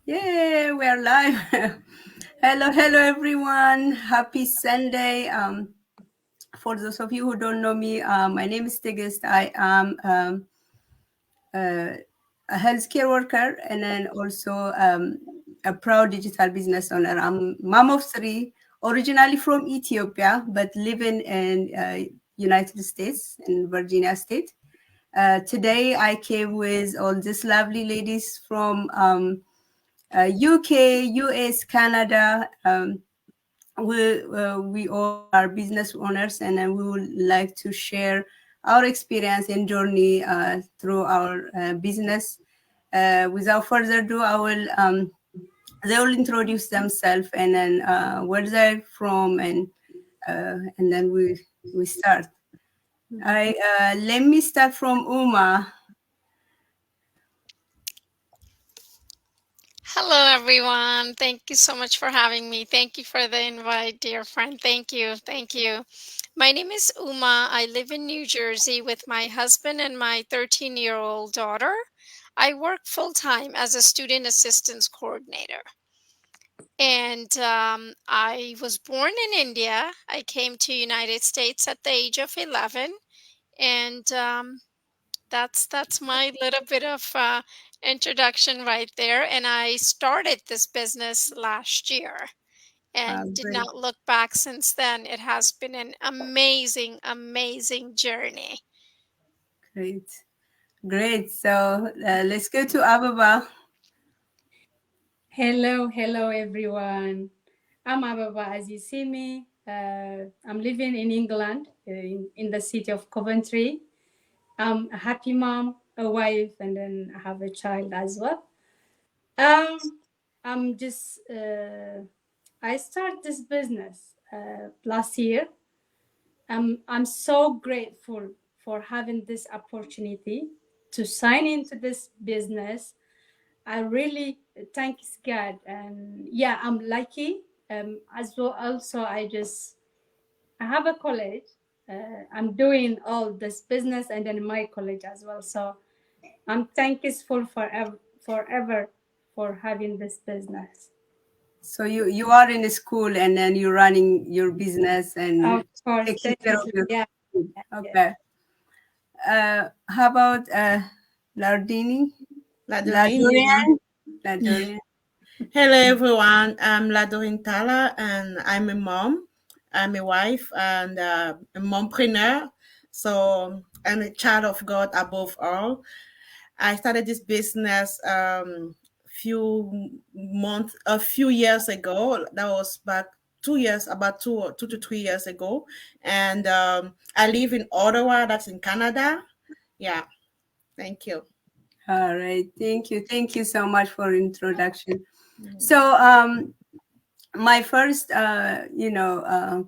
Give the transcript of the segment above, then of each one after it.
Yeah, we are live. Hello, everyone. Happy Sunday. For those of you who don't know me, my name is Tigist. I am uh, a healthcare worker and then also a proud digital business owner. I'm mom of three, originally from Ethiopia, but living in United States in Virginia State. Today, I came with all these lovely ladies from UK, US, Canada. We all are business owners, and we would like to share our experience and journey through our business. Without further ado, they will introduce themselves and then where they're from, and then we start. I Let me start from Uma. Hello, everyone. Thank you so much for having me. Thank you for the invite, dear friend. Thank you. Thank you. My name is Uma. I live in New Jersey with my husband and my 13-year-old daughter. I work full time as a student assistance coordinator. And I was born in India. I came to United States at the age of 11. And that's my little bit of introduction right there. And I started this business last year and did Great, not look back since then. It has been an amazing, amazing journey. great, great. So let's go to Ababa. Hello, everyone. I'm Ababa, as you see me. I'm living in England, in the city of Coventry. I'm a happy mom, a wife, and then I have a child as well. Um, I'm just, I started this business last year. I'm so grateful for having this opportunity to sign into this business. I really thanks God, and yeah, I'm lucky. As well, also I have a college. I'm doing all this business and then my college as well. So I'm thankful forever for having this business. So you are in school and then you're running your business and Of course, taking care of your yeah, kid. yeah. Okay. How about Lardini? Ladorine, yeah. Ladorian? Ladorian. Hello, everyone. I'm Ladorine Tala, and I'm a mom. I'm a wife and a mompreneur. So I'm a child of God above all. I started this business a few years ago. That was back 2 years, about 2 to 3 years ago. And I live in Ottawa. That's in Canada. Yeah. Thank you. All right. Thank you. Thank you so much for introduction. Mm. So my first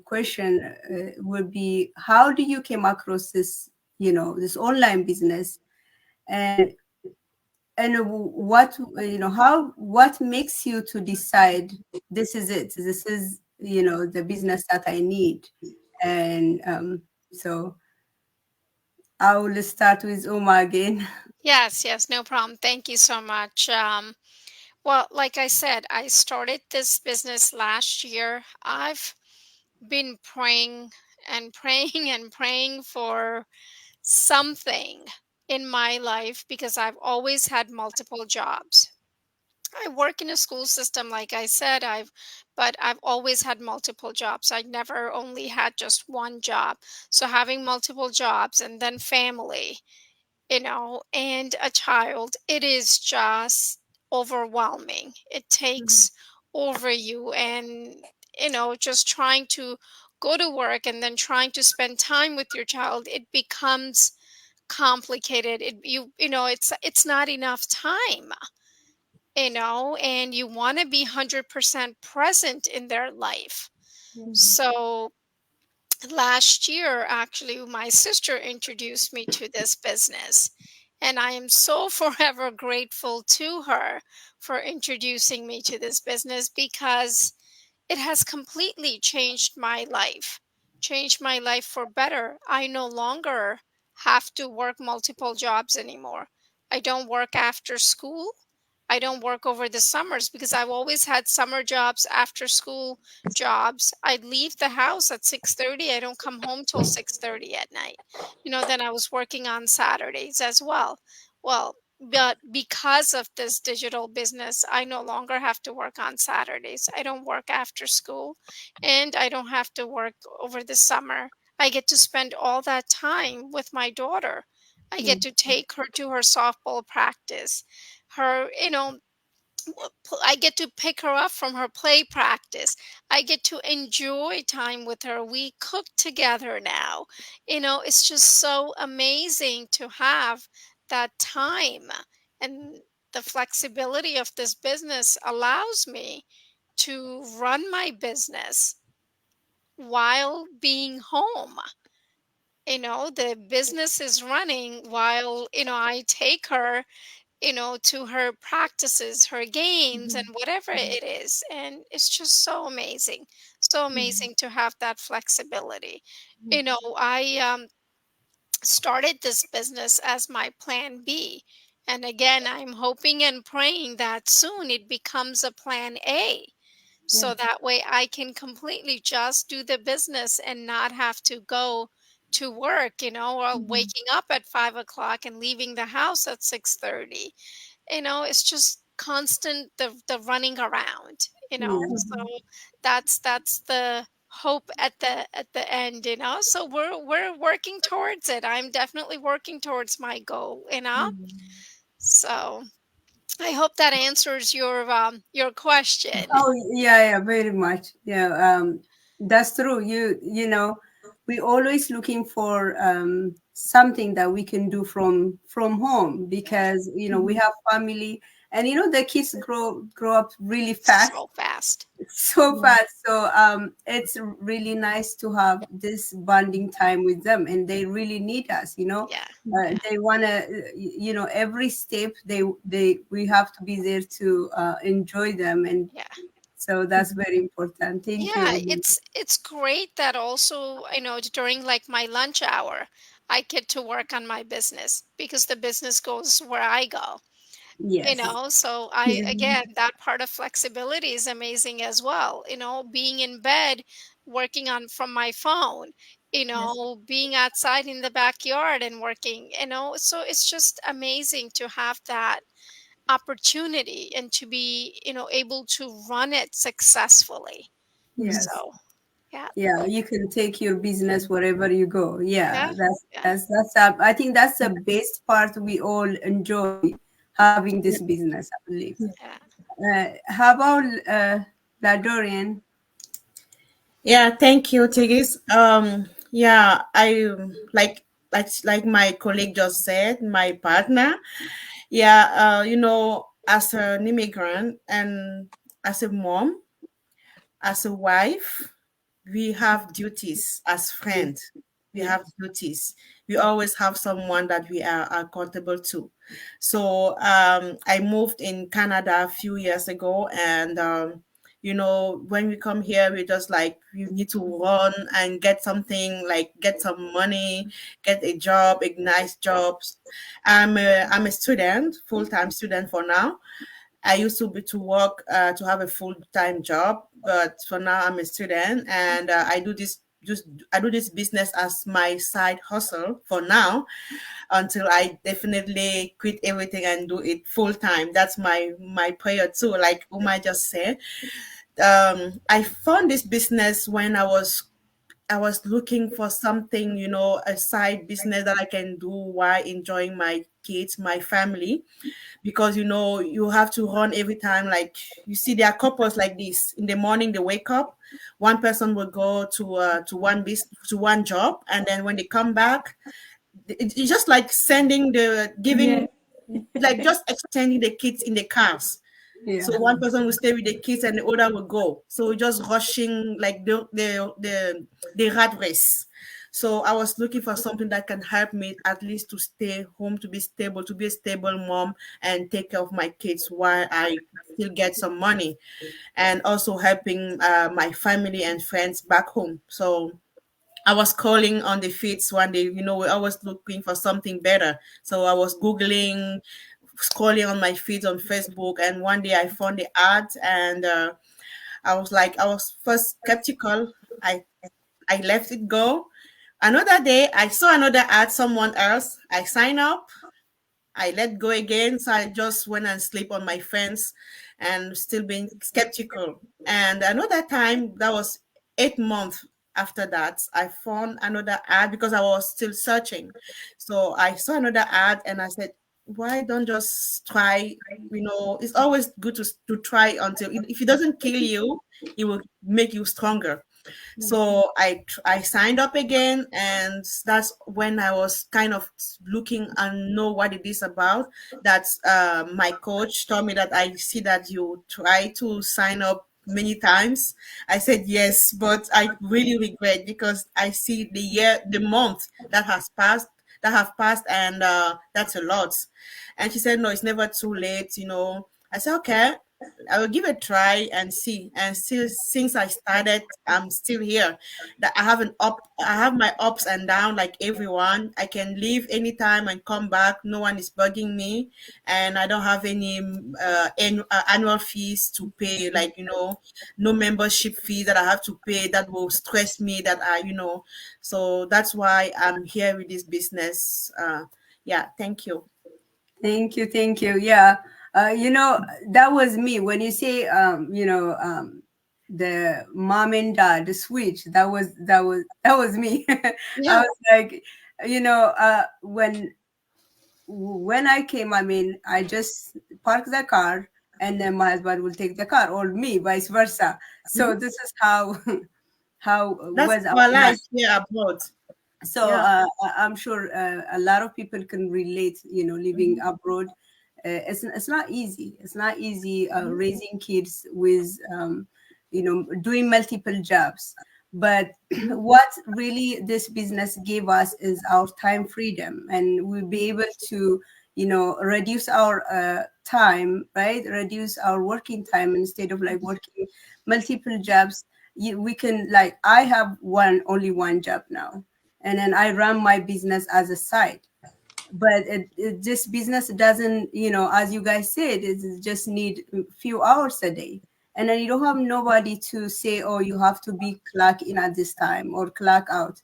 question would be, how do you came across this, this online business, and what, how, what makes you to decide this is it, this is, the business that I need? And so I will start with Uma again. Yes, yes, no problem. Thank you so much. Well, like I said, I started this business last year. I've been praying and praying and praying for something in my life because I've always had multiple jobs. I work in a school system, like I said, but I've always had multiple jobs. I never only had just one job. So having multiple jobs and then family, and a child, it is just overwhelming. It takes over you, and just trying to go to work and then trying to spend time with your child, it becomes complicated. It's not enough time, and you want to be 100% present in their life. Mhm. So last year, actually, my sister introduced me to this business, and I am so forever grateful to her for introducing me to this business because it has completely changed my life for better. I no longer have to work multiple jobs anymore. I don't work after school. I don't work over the summers because I've always had summer jobs, after school jobs. I'd leave the house at 6:30. I don't come home till 6:30 at night. Then I was working on Saturdays as well. Well, but because of this digital business, I no longer have to work on Saturdays. I don't work after school, and I don't have to work over the summer. I get to spend all that time with my daughter. I Yeah. get to take her to her softball practice, her, I get to pick her up from her play practice. I get to enjoy time with her. We cook together now. It's just so amazing to have that time. And the flexibility of this business allows me to run my business while being home. The business is running while, I take her, to her practices, her games, and Mhm. whatever it is. And it's just so amazing. So Mhm. amazing to have that flexibility. Mhm. I started this business as my plan B. And again, I'm hoping and praying that soon it becomes a plan A. So Yes. that way I can completely just do the business and not have to go to work, or Mhm. waking up at 5 o'clock and leaving the house at 6:30. It's just constant, the running around. Yeah. So that's the hope at the end. So we're working towards it. I'm definitely working towards my goal. Mhm. So I hope that answers your question. Oh yeah, yeah, very much. Yeah, that's true. We always looking for something that we can do from home, because we have family, and the kids grow up really fast, So fast. so fast. So it's really nice to have this bonding time with them, and they really need us. Yeah. Yeah. They wanna, every step they we have to be there to enjoy them, and Yeah. so that's very important. Thank Yeah, you. it's great that also, during like my lunch hour, I get to work on my business because the business goes where I go. Yes. So I, Yeah. again, that part of flexibility is amazing as well. Being in bed, working on from my phone, Yes. being outside in the backyard and working. So it's just amazing to have that opportunity and to be, able to run it successfully. Yes. So, yeah. Yeah, you can take your business wherever you go. Yeah, Yeah. that's Yeah. that's that's I think that's the best part. We all enjoy having this business, I believe. Yeah. How about Ladorian? Yeah, thank you, Tigis. Yeah, I like my colleague just said, my partner. Yeah, as an immigrant and as a mom, as a wife, we have duties as friends. We Yes. have duties. We always have someone that we are accountable to. So I moved in Canada a few years ago, and when we come here, we just like we need to run and get something, like get some money, get a job, a nice job. I'm a student, full time student for now. I used to be to work to have a full time job, but for now I'm a student, and I do this business as my side hustle for now until I definitely quit everything and do it full time. That's my prayer too. Like Uma just said, I found this business when I was looking for something, a side business that I can do while enjoying my kids, my family, because you have to run every time. Like, you see, there are couples like this. In the morning they wake up, one person will go to one job, and then when they come back, it's just like sending the Yeah. giving, like just extending the kids in the cars. Yeah. So one person will stay with the kids and the other will go. So we're just rushing like the rat race. So I was looking for something that can help me at least to stay home, to be stable, to be a stable mom and take care of my kids while I still get some money, and also helping my family and friends back home. So I was calling on the feeds one day, we're always looking for something better. So I was Googling scrolling on my feed on Facebook, and one day I found the ad, and I was first skeptical. I left it go. Another day, I saw another ad, someone else. I sign up. I let go again. So I just went and sleep on my fence and still being skeptical. And another time, that was 8 months after that, I found another ad because I was still searching. So I saw another ad and I said, why don't just try? It's always good to try until if it doesn't kill you, it will make you stronger. So I signed up again, and that's when I was kind of looking and know what it is about. That my coach told me that I see that you try to sign up many times. I said yes, but I really regret because I see the month that have passed, and that's a lot. And she said, no, it's never too late. I said, okay, I will give it a try and see. And still, since I started, I'm still here. That I have my ups and downs like everyone. I can leave anytime and come back. No one is bugging me, and I don't have any annual fees to pay. Like no membership fee that I have to pay that will stress me. So that's why I'm here with this business. Yeah, thank you. Thank you. Yeah, that was me. When you say, the mom and dad, the switch, that was me. I Yeah. was like, when I came, I mean, I just park the car, and then my husband will take the car, or me, vice versa. So Mhm. this is how how That's was our our life. life here abroad. So Yeah. I'm sure a lot of people can relate, living Mhm. abroad. It's not easy. It's not easy Mhm. raising kids with doing multiple jobs. But Mhm. what really this business gave us is our time freedom, and we'll be able to reduce our time, right? Reduce our working time instead of like working multiple jobs. We can, like, I have only one job now, and then I run my business as a side. But this business doesn't, as you guys said, it just need a few hours a day, and then you don't have nobody to say, oh, you have to be clock in at this time or clock out.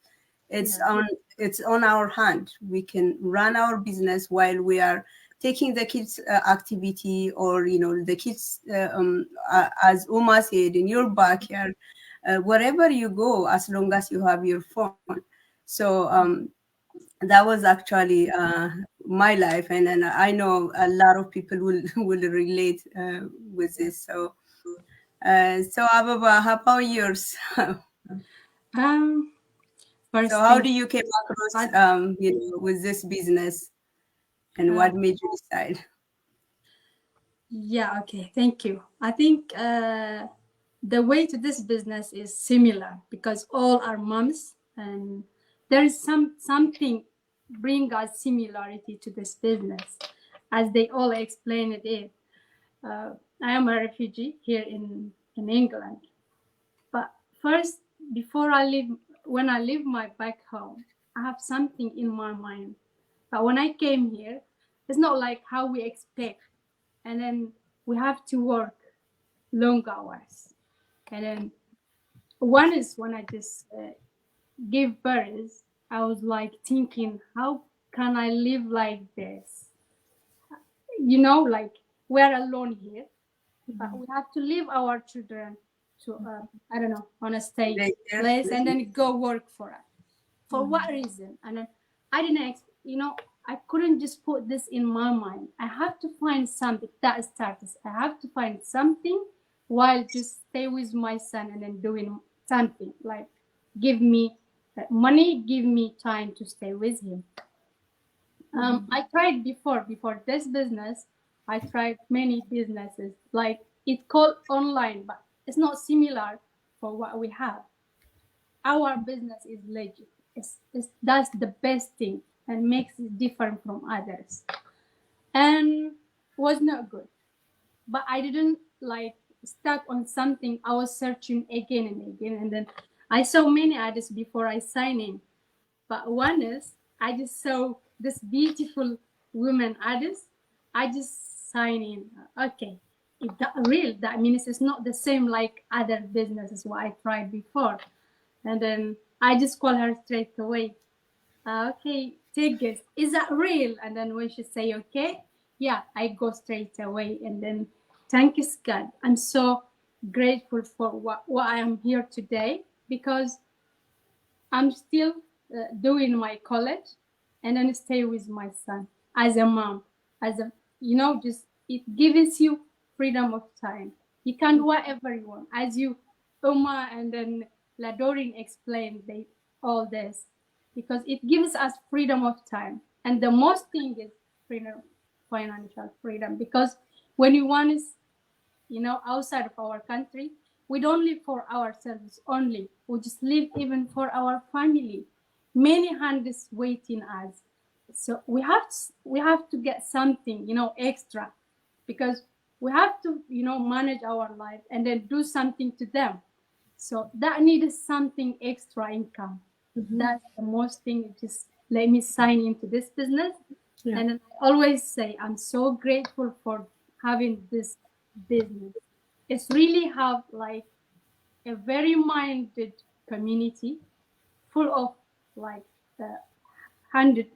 it's Yeah. on it's on our hand. We can run our business while we are taking the kids activity, or the kids, as Uma said, in your backyard, wherever you go, as long as you have your phone. So that was actually my life, and I know a lot of people will will relate with this. So Ababa, how about yours? Um, So First how thing, do you came across I, with this business, and uh, what made you decide? yeah, okay, thank you. I think the way to this business is similar because all are moms, and there is something bring us similarity to this business, as they all explained it. Uh, I am a refugee here in England, but first, before I leave, when I leave my back home, I have something in my mind. But when I came here, it's not like how we expect, and then we have to work long hours, and then one is when I just give birth, I was like thinking, how can I live like this? Like we're alone here, but we have to leave our children to, I don't know, on a stay Later. place and then go work for us. For what reason? And then I didn't, I couldn't just put this in my mind. I have to find something that starts. I have to find something while just stay with my son and then doing something like give me money, give me time to stay with him. I tried before this business. I tried many businesses like it called online, but it's not similar for what we have. Our business is legit. That's the best thing and makes it different from others. And was not good, but I didn't like stuck on something. I was searching again and again, and then I saw many others before I sign in. But one is I just saw this beautiful women artist. I just sign in. Okay, if that real, that means it's not the same like other businesses what I tried before. And then I just call her straight away. Okay, tickets, is that real? And then when she say okay, yeah, I go straight away. And then thank you, God. I'm so grateful for what I am here today, because I'm still doing my college and then stay with my son as a mom, as a, just it gives you freedom of time. You can do whatever you want, as you, Uma, and then Ladorin explained all this, because it gives us freedom of time. And the most thing is freedom, financial freedom, because when you want to, outside of our country, we don't live for ourselves only. We just live even for our family. Many hands waiting us. So we have to get something, extra, because we have to, manage our life and then do something to them. So that needs something extra income. That's the most thing. Just let me sign into this business. Yeah. And I always say I'm so grateful for having this business. It's really have like a very minded community full of like handed,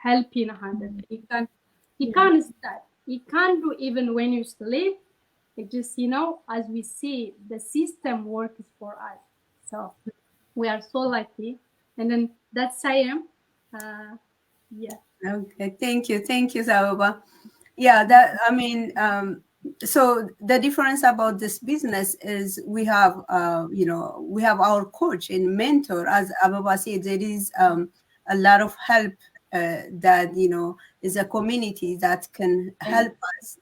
helping handed. You can't start. You can't do even when you sleep. It just, as we see, the system works for us. So we are so lucky. And then that's I am. Yeah. Okay, thank you, Sababa. Yeah, that I mean, so the difference about this business is we have, we have our coach and mentor. As Ababa said, there is a lot of help that is a community that can help us.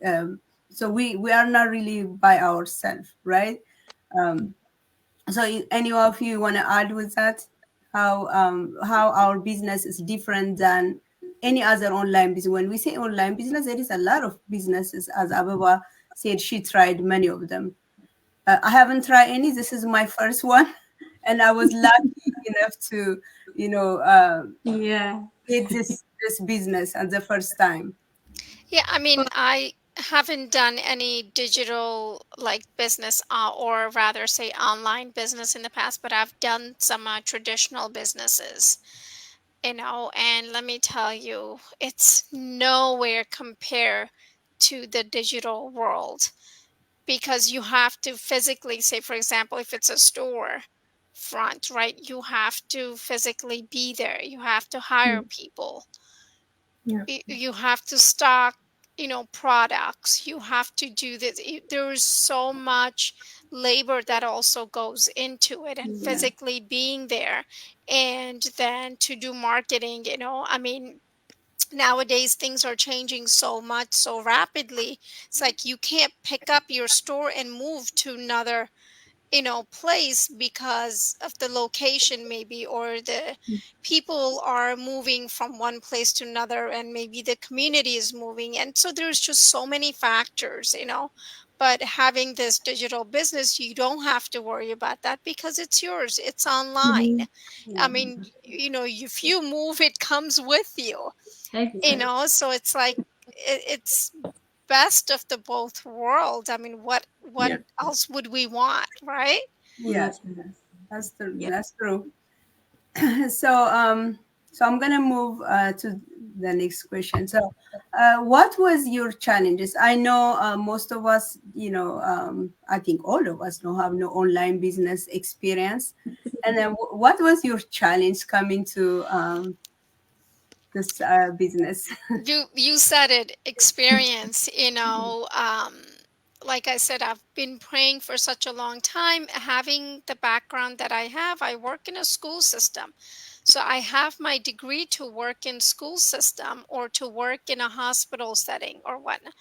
So we are not really by ourselves, right? So any of you want to add with that? How our business is different than any other online business? When we say online business, there is a lot of businesses. As Ababa said, she tried many of them. I haven't tried any. This is my first one, and I was lucky enough to, Yeah. get this business at the first time. Yeah, I mean, I haven't done any digital like business, or rather say online business in the past, but I've done some traditional businesses, and let me tell you, it's nowhere compare to the digital world, because you have to physically, say, for example, if it's a store front, right? You have to physically be there. You have to hire people. Yeah. You have to stock, products. You have to do this. There's so much labor that also goes into it, and Yeah. physically being there, and then to do marketing. I mean, nowadays things are changing so much so rapidly. It's like you can't pick up your store and move to another place because of the location, maybe, or the people are moving from one place to another, and maybe the community is moving, and so there's just so many factors. But having this digital business, you don't have to worry about that because it's yours, it's online. I mean, if you move, it comes with you. Exactly. So it's like it's best of the both worlds. I mean, what Yeah. else would we want, right? Yes, Nothing else. that's true. Yeah. That's true. So so I'm gonna move to the next question. So what was your challenges? I know most of us, I think all of us don't have no online business experience. And then what was your challenge coming to this business? You said it, experience. Like I said, I've been praying for such a long time. Having the background that I have, I work in a school system, so I have my degree to work in school system or to work in a hospital setting or whatnot.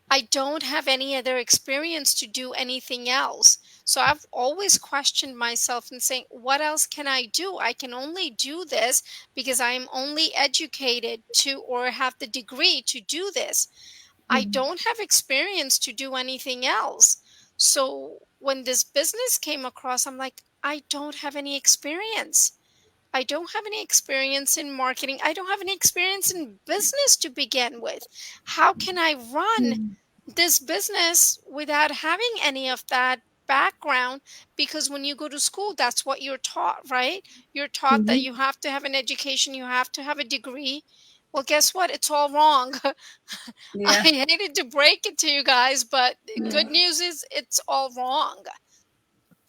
I don't have any other experience to do anything else. So I've always questioned myself and saying, what else can I do? I can only do this because I am only educated to or have the degree to do this. I don't have experience to do anything else. So when this business came across, I'm like, I don't have any experience. I don't have any experience in marketing. I don't have any experience in business to begin with. How can I run Mhm. this business without having any of that background? Because when you go to school, that's what you're taught, right? You're taught that Mhm. you have to have an education, you have to have a degree. Well, guess what? It's all wrong. I Yeah. hated to break it to you guys, but Yeah. good news is it's all wrong.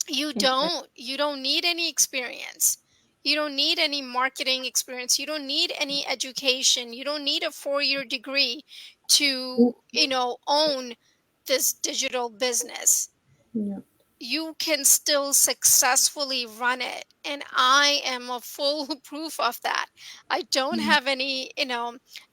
Exactly. You don't need any experience. You don't need any marketing experience. You don't need any education. You don't need a 4-year degree to, own this digital business. Yeah. You can still successfully run it, and I am a full proof of that. I don't Mhm. have any,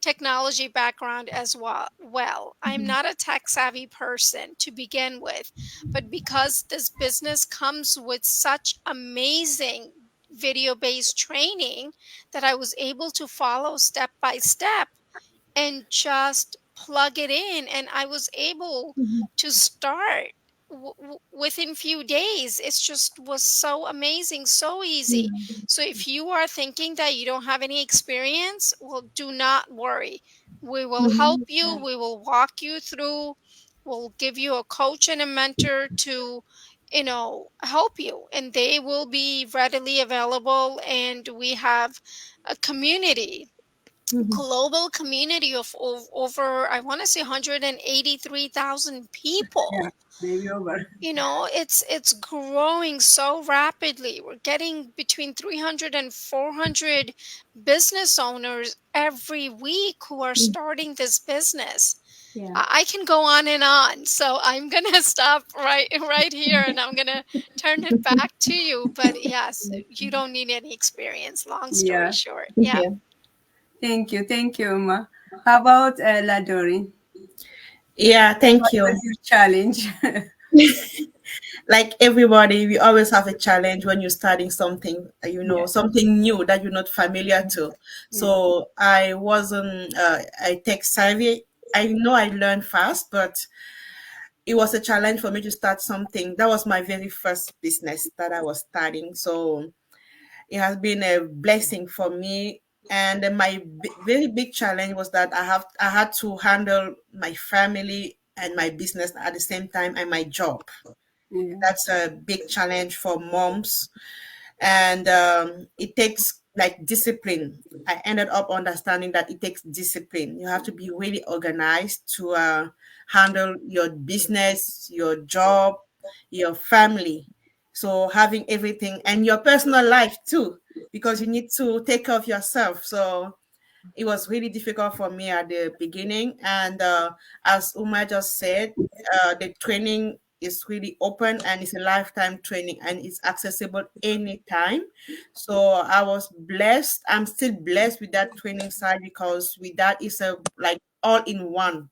technology background as well. I'm Mhm. not a tech savvy person to begin with, but because this business comes with such amazing video based training that I was able to follow step by step and just plug it in, and I was able Mhm. to start within few days. It's just was so amazing, so easy. Yeah. So if you are thinking that you don't have any experience, well, do not worry. We will help Mhm. you, we will walk you through, we'll give you a coach and a mentor to help you, and they will be readily available. And we have a community, Mhm. global community of over, I want to say, 183,000 Yeah. people. Maybe over. It's growing so rapidly. We're getting between 300 and 400 business owners every week who are Mhm. starting this business. Yeah. I can go on and on, so I'm gonna stop right here, and I'm gonna turn it back to you. But yes, you don't need any experience, long story Yeah. short. Yeah. Yeah. Thank you, Ma. How about Ladori? Yeah, thank What was you. your challenge? Like everybody, we always have a challenge when you're starting something, Yeah. something new that you're not familiar to. Yeah. So I wasn't I tech savvy. I know I learned fast, but it was a challenge for me to start something. That was my very first business that I was starting. So it has been a blessing for me. And then my very big challenge was that I had to handle my family and my business at the same time and my job. Yeah. That's a big challenge for moms, and it takes like discipline. I ended up understanding that it takes discipline. You have to be really organized to handle your business, your job, your family. So having everything and your personal life too, because you need to take care of yourself. So it was really difficult for me at the beginning. And as Uma just said, the training is really open and it's a lifetime training and it's accessible anytime. So I was blessed. I'm still blessed with that training side because with that it's a like all in one.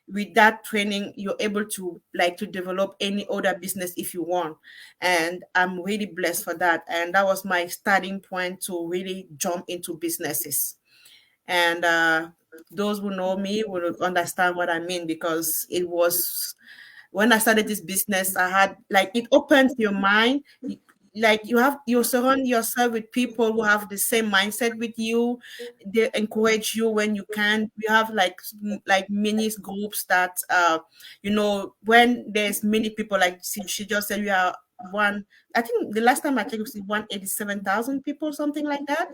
With that training, you're able to like to develop any other business if you want. And I'm really blessed for that. And that was my starting point to really jump into businesses. And those who know me will understand what I mean because it was when I started this business, I had like it opens your mind. Like you surround yourself with people who have the same mindset with you. They encourage you when you can. We have like like mini groups that when there's many people like she just said we are one. I think the last time I checked it was 187,000 people, something like that.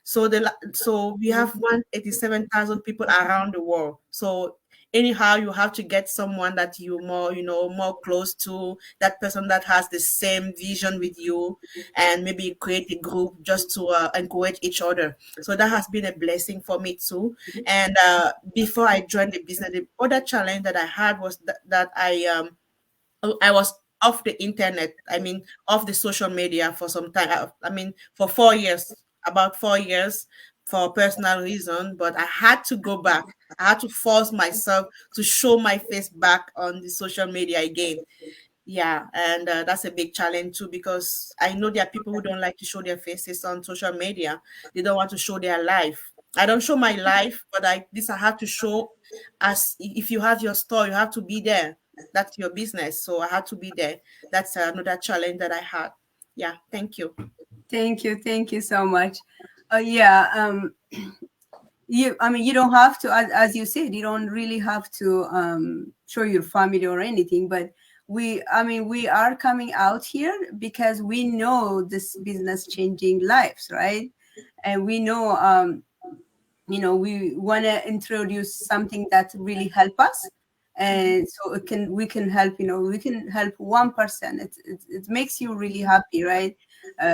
So we have 187,000 people around the world. So anyhow, you have to get someone that you more, more close to, that person that has the same vision with you, and maybe create a group just to encourage each other. So that has been a blessing for me too. And before I joined the business, the other challenge that I had was that I was off the internet. I mean, off the social media for some time. I mean, for 4 years, about 4 years, for personal reason. But I had to go back. I had to force myself to show my face back on the social media again. Yeah, and that's a big challenge too because I know there are people who don't like to show their faces on social media. They don't want to show their life. I don't show my life, but I have to show. As if you have your store, you have to be there. That's your business, so I had to be there. That's another challenge that I had. Yeah, thank you. Thank you so much. Yeah, you don't have to, as you said, you don't really have to show your family or anything, but we are coming out here because we know this business changing lives, right? And we know, we want to introduce something that really help us, and so we can help, we can help 1%. It makes you really happy, right?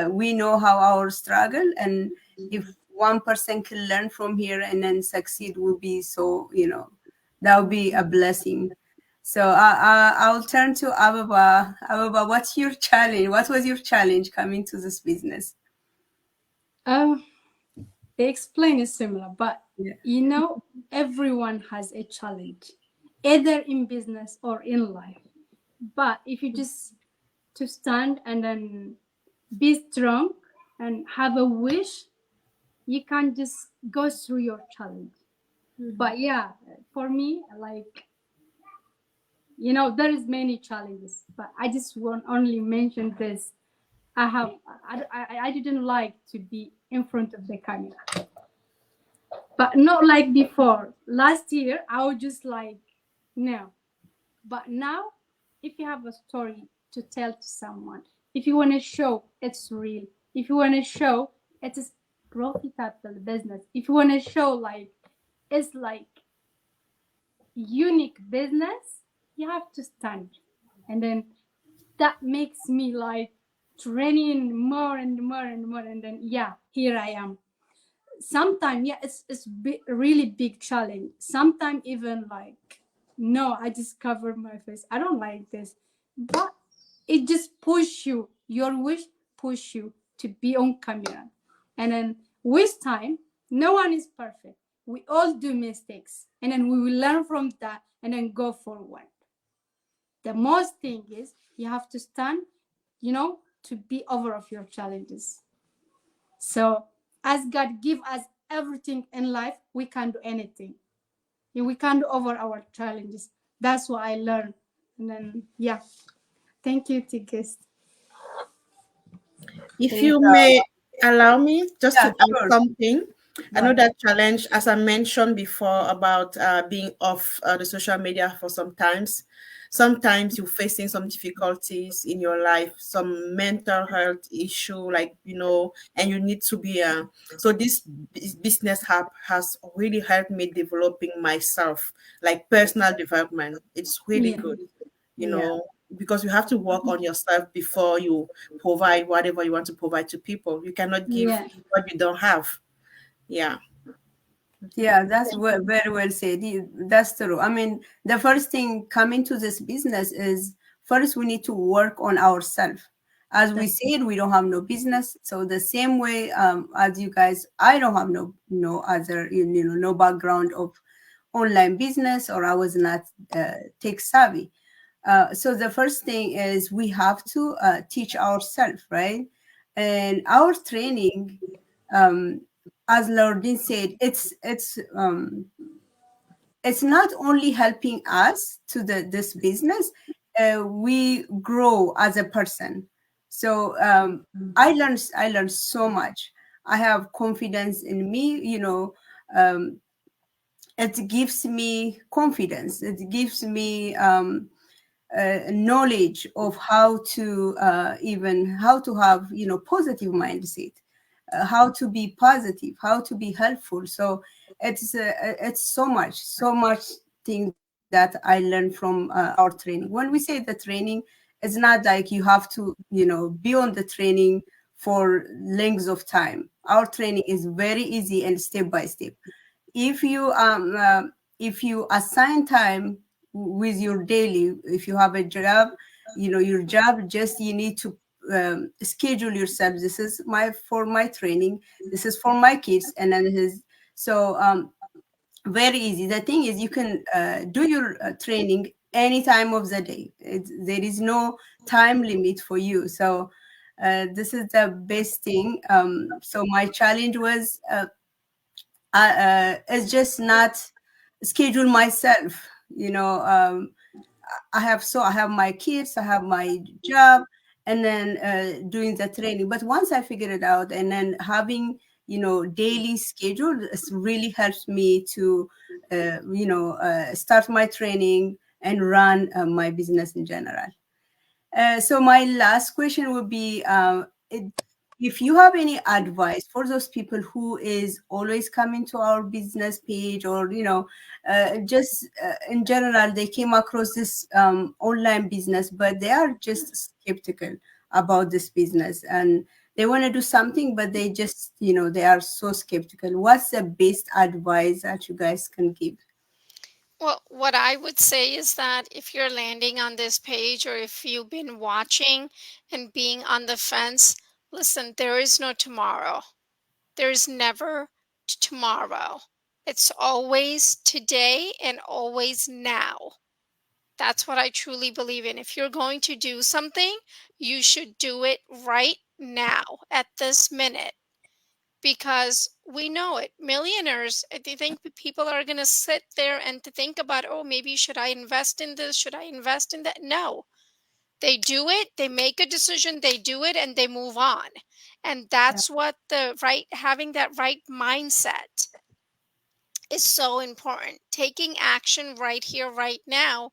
We know how our struggle, and if 1% can learn from here and then succeed, will be so, that would be a blessing. So I'll turn to Ababa. Ababa, what's your challenge? What was your challenge coming to this business? Uh, the explain is similar, but Yeah. everyone has a challenge, either in business or in life. But if you just to stand and then be strong and have a wish, you can just go through your challenge. But yeah, for me, like there is many challenges, but I just want only mention this. I didn't like to be in front of the camera, but not like before. Last year, I was just like, no. But now, if you have a story to tell to someone, if you want to show it's real, if you want to show it is profitable business, if you want to show like it's like unique business, you have to stand. And then that makes me like training more and more and more. And then, yeah, here I am. Sometimes, yeah, it's really big challenge. Sometimes even like, no, I just cover my face. I don't like this. But it just push you. Your wish push you to be on camera. And then with time, no one is perfect. We all do mistakes. And then we will learn from that and then go forward. The most thing is you have to stand, to be over of your challenges. So as God give us everything in life, we can do anything. And we can do over our challenges. That's what I learned. And then, yeah. Thank you, Tigist. If Thank you may allow me just to Yeah, add sure. something, I Go know ahead. that challenge, as I mentioned before, about being off the social media for some times. Sometimes you're facing some difficulties in your life, some mental health issue, like, and you need to be. So this business hub has really helped me developing myself, like personal development. It's really Yeah. good, you Yeah. know, because you have to work on yourself before you provide whatever you want to provide to people. You cannot give Yeah. what you don't have. Yeah. Yeah, that's very well said. That's true. I mean, the first thing coming to this business is, first we need to work on ourselves. As we said, we don't have no business. So the same way, as you guys, I don't have no other, no background of online business, or I was not tech savvy. So the first thing is we have to teach ourselves, right? And our training, um, as Lordin said, it's not only helping us to this business, we grow as a person. So I learned so much. I have confidence in me, it gives me confidence, it gives me knowledge of how to even how to have positive mindset, how to be positive, how to be helpful. So it's so much thing that I learned from our training. When we say the training, it's not like you have to be on the training for lengths of time. Our training is very easy and step by step. if you um uh, if you assign time with your daily, if you have a job, your job, just you need to schedule yourself. This is for my training, this is for my kids, and then this is so very easy. The thing is, you can do your training any time of the day. There is no time limit for you. So this is the best thing. So my challenge was it's just not schedule myself. I have my kids, I have my job, and then doing the training. But once I figured it out, and then having daily schedule really helps me to start my training and run my business in general. So my last question would be, if you have any advice for those people who is always coming to our business page, or just in general, they came across this online business, but they are just skeptical about this business, and they want to do something, but they just they are so skeptical. What's the best advice that you guys can give? Well, what I would say is that if you're landing on this page, or if you've been watching and being on the fence, listen, there is no tomorrow. There is never tomorrow. It's always today and always now. That's what I truly believe in. If you're going to do something, you should do it right now, at this minute, because we know it. Millionaires, do you think people are going to sit there and to think about, oh, maybe should I invest in this? Should I invest in that? No. They do it, they make a decision, they do it, and they move on. And Yeah. that's what having that right mindset is so important. Taking action right here, right now,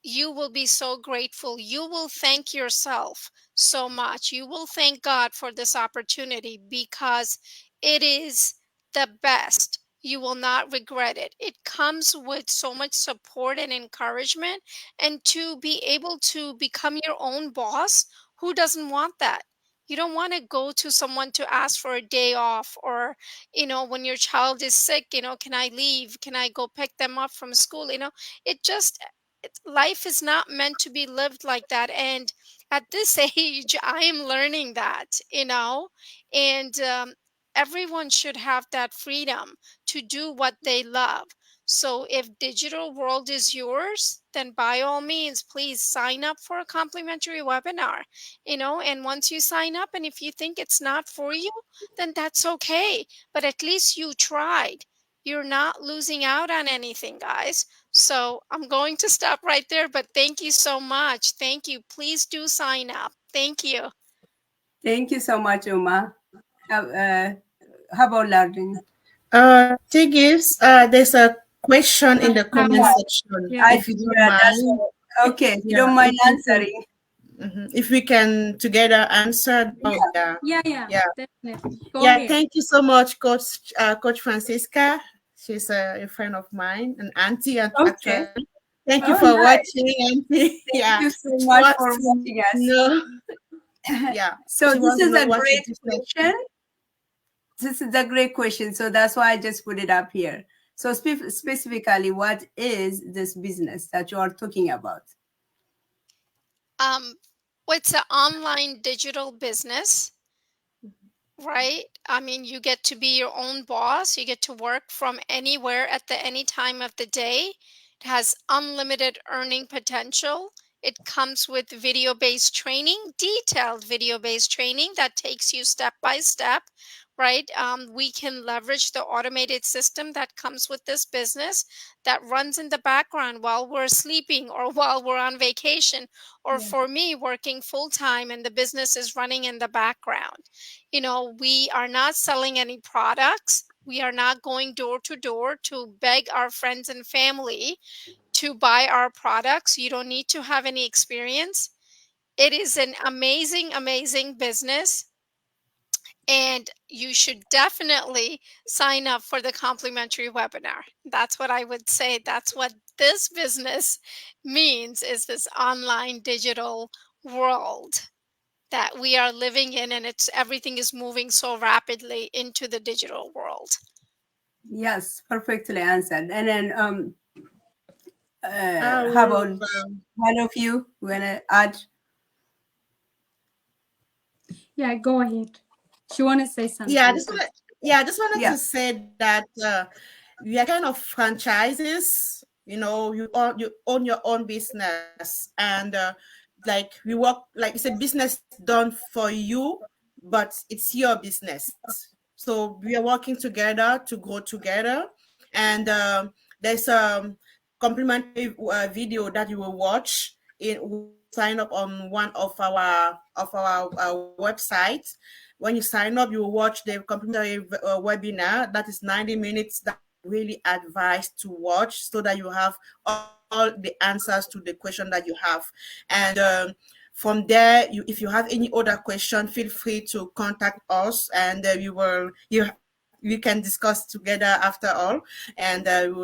you will be so grateful. You will thank yourself so much. You will thank God for this opportunity, because it is the best. You will not regret it. It comes with so much support and encouragement. And to be able to become your own boss, who doesn't want that? You don't want to go to someone to ask for a day off, or, when your child is sick, can I leave? Can I go pick them up from school? It just life is not meant to be lived like that. And at this age, I am learning that, and everyone should have that freedom to do what they love. So if digital world is yours, then by all means, please sign up for a complimentary webinar, and once you sign up, and if you think it's not for you, then that's okay. But at least you tried. You're not losing out on anything, guys. So I'm going to stop right there, but thank you so much. Thank you. Please do sign up. Thank you. Thank you so much, Uma. How about Lardin? Tigis, there's a question in the comment Yeah, section, yeah, if you don't That's mind. okay. If you Yeah, don't mind if we can, answering. if we can together answer. Oh, Yeah. yeah, yeah, yeah, definitely. Go yeah. ahead. Thank you so much, Coach Francisca. She's a friend of mine, an auntie Okay. actually. Thank you Oh, for nice. watching, auntie. Thank Yeah, you so she much wants for to watching us. know. Yeah, So she this wants to is know a what's the great difference. question. This is a great question. So that's why I just put it up here. So specifically, what is this business that you are talking about? Um, what's an online digital business, right? I mean, you get to be your own boss. You get to work from anywhere at any time of the day. It has unlimited earning potential. It comes with video-based training, detailed video-based training that takes you step by step, right? We can leverage the automated system that comes with this business, that runs in the background while we're sleeping, or while we're on vacation, or Yeah, for me, working full time and the business is running in the background. We are not selling any products. We are not going door to door to beg our friends and family to buy our products. You don't need to have any experience. It is an amazing, amazing business. And you should definitely sign up for the complimentary webinar. That's what I would say. That's what this business means, is this online digital world that we are living in, and it's everything is moving so rapidly into the digital world. Yes, perfectly answered. And then I how will. about one of you wanna add? yeah, go ahead. She want to say Yeah, I something. just want to. Yeah, I just wanted Yeah. to say that we are kind of franchises. You own your own business, and like we work, like it's a business done for you, but it's your business. So we are working together to grow together, and there's a complimentary video that you will watch. when you sign up on one of our websites. When you sign up, you will watch the complimentary webinar that is 90 minutes that I really advise to watch so that you have all the answers to the question that you have. And from there, if you have any other question, feel free to contact us, and we can discuss together after all, and you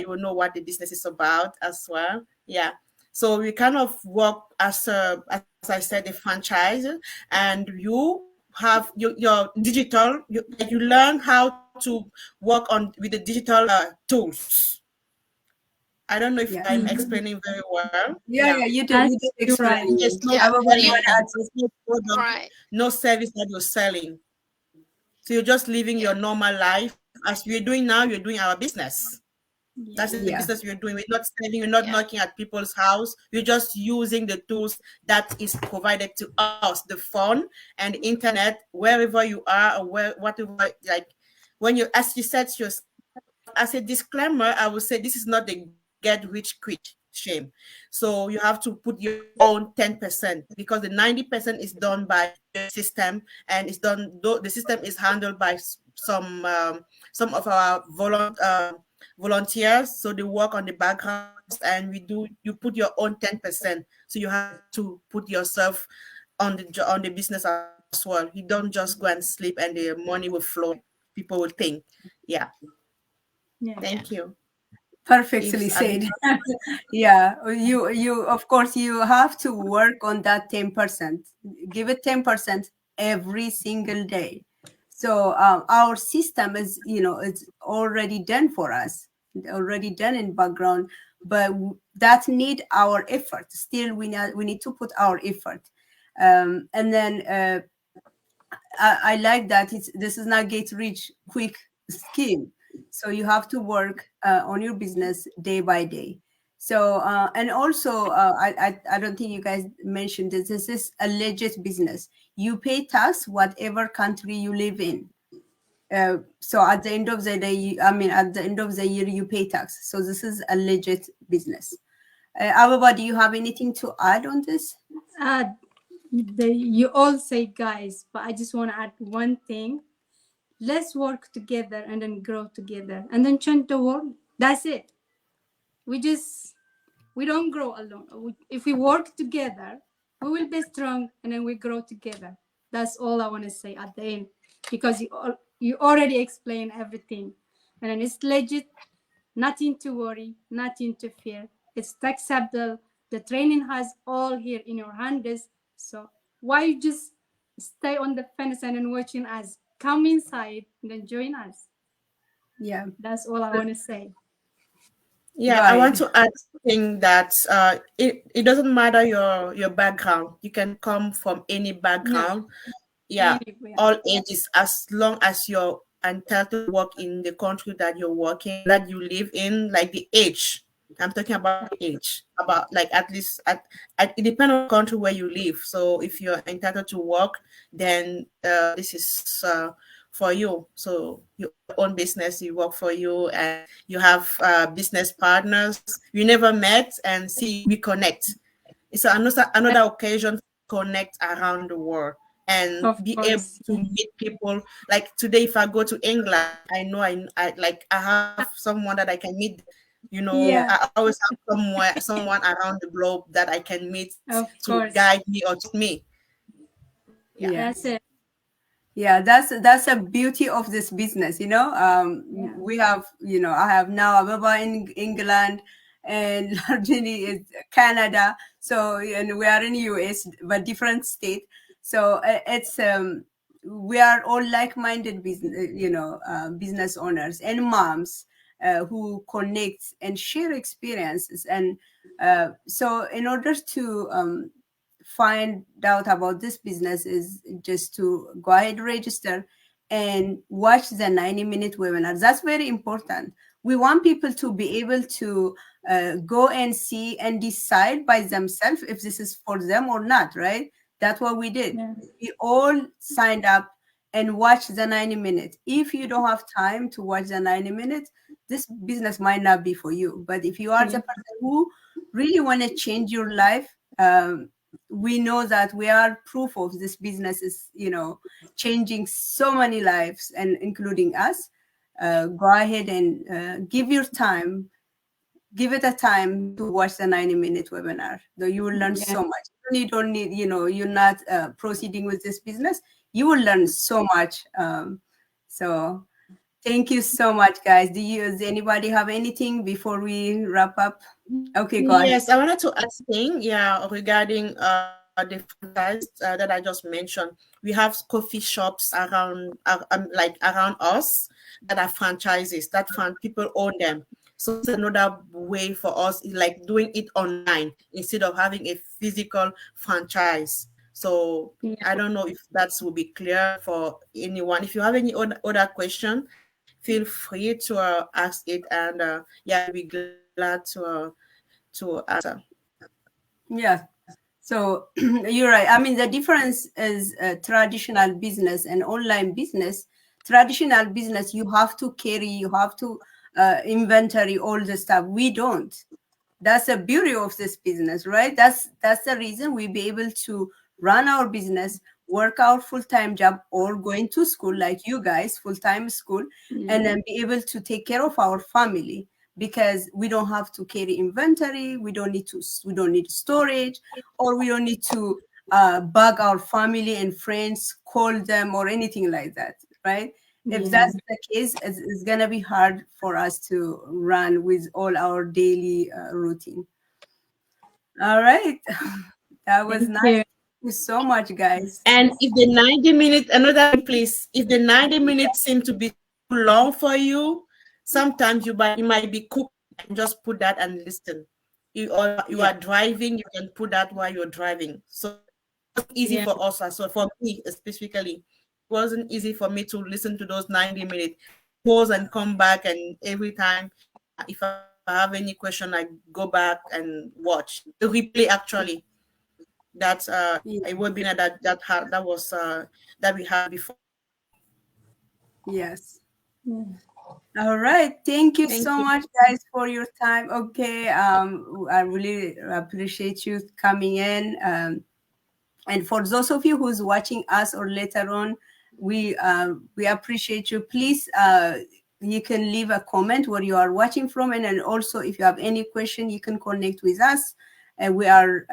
will know what the business is about as well. Yeah. So we kind of work as I said, a franchise, and you have your digital. You learn how to work on with the digital tools. I don't know if Yeah. I'm explaining very well. Yeah, Yeah. yeah, As you did you're right. explain. There's no Yeah. Everybody You want to selling. add There's no product, right. no service that you're selling. So you're just living Yeah. your normal life as we're doing now. You're doing our business. That's the Yeah. Yeah, business we're doing. We're not selling, we're not Yeah. knocking at people's house. We're just using the tools that is provided to us, the phone and the internet, wherever you are or whatever. Like when you, as you said yourself, as a disclaimer, I would say this is not the get rich quick scheme. So you have to put your own 10% because the 90% is done by the system, and it's done, the system is handled by some of our volunteers, so they work on the backgrounds, and you put your own 10%, so you have to put yourself on the business as well. You don't just go and sleep and the money will flow like people will think. Yeah. Yeah. Thank Yeah. you. If perfectly I said. Yeah, you of course you have to work on that 10%. Give it 10% every single day. So our system is, it's already done for us, already done in background, but that need our effort. Still, we need to put our effort. And then I like that this is not get rich quick scheme. So you have to work on your business day by day. So and also I don't think you guys mentioned this. This is a legit business. You pay tax whatever country you live in. So at the end of the day, at the end of the year, you pay tax. So this is a legit business. Ababa, do you have anything to add on this? Uh, you all say guys, but I just want to add one thing. Let's work together and then grow together and then change the world. That's it. We don't grow alone. If we work together, we will be strong and then we grow together. That's all I want to say at the end, because you already explained everything, and then it's legit. Nothing to worry, nothing to fear. It's taxable. The training has all here in your hands. So why you just stay on the fence and then watching us? Come inside and then join us. Yeah, That's all I want to say. Yeah, I right. want to add something that it doesn't matter your background. You can come from any Yeah, background. Yeah, anywhere. all ages, as long as you're entitled to work in the country that you're working, that you live in, like the age. I'm talking about the age, about like at least it depends on the country where you live. So if you're entitled to work, then this is for you. So you own your own business, you work for you, and you have business partners you never met, and see we connect. It's another occasion to connect around the world and Of be able course. to meet people. Like today, if I go to England, I know I have someone that I can meet there. Yeah, I always have someone around the globe that I can meet of to course. guide me or to me. Yeah. Yeah. That's it. Yeah, that's a beauty of this business, Yeah. we have, I have now Ababa in England, and Lardini is Canada. So, and we are in US, but different state. So it's we are all like-minded business, business owners and moms who connect and share experiences. And so in order to find out about this business is just to go ahead, register, and watch the 90-minute webinar. That's very important. We want people to be able to go and see and decide by themselves if this is for them or not, right? That's what we did. Yeah. We all signed up and watched the 90 minutes. If you don't have time to watch the 90 minutes, this business might not be for you. But if you are Yeah. the person who really want to change your life, we know that we are proof of this business is, changing so many lives and including us. Go ahead and give it a time to watch the 90-minute webinar, though you will learn Yeah. so much. You don't need, you're not proceeding with this business, you will learn so much. So thank you so much, guys. Does anybody have anything before we wrap up? Okay, go ahead. Yes, I wanted to ask thing, yeah, regarding the franchise that I just mentioned. We have coffee shops around, like around us that are franchises that people own them. So it's another way for us, like doing it online instead of having a physical franchise. So Yeah. I don't know if that will be clear for anyone. If you have any other question, feel free to ask it, and yeah, we'll be glad to answer. Yeah. So you're right. I mean, the difference is traditional business and online business. Traditional business, you have to carry, you have to inventory all the stuff. We don't. That's the beauty of this business, right? That's the reason we be able to run our business, work our full-time job, or going to school like you guys, full-time school, and then be able to take care of our family, because we don't have to carry inventory, we don't need storage, or we don't need to bug our family and friends, call them or anything like that, right? If Yeah. that's the case, it's gonna be hard for us to run with all our daily routine. All right, that was Thank nice. you. Thank you so much, guys. And if the 90 minutes, another thing, please, if the 90 minutes seem to be too long for you, sometimes you might be cooking and just put that and listen. You Yeah, are driving, you can put that while you're driving. So it wasn't easy Yeah. for us, so for me specifically, it wasn't easy for me to listen to those 90 minutes. I pause and come back, and every time, yeah, if I have any question, I go back and watch the replay actually. That's a yeah, webinar that we had before. yes. Yeah. All right. Thank you Thank so you. much, guys, for your time. Okay. I really appreciate you coming in. And for those of you who's watching us or later on, we appreciate you. Please, you can leave a comment where you are watching from, and then also if you have any question, you can connect with us, and we are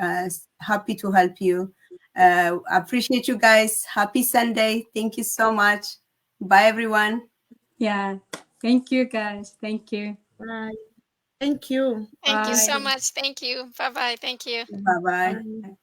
happy to help you. Appreciate you guys. Happy Sunday. Thank you so much. Bye, everyone. Yeah. Thank you, guys. Thank you. Bye. Thank you. Thank you Bye. so much. Thank you. Bye bye. Thank you. Bye bye. Bye.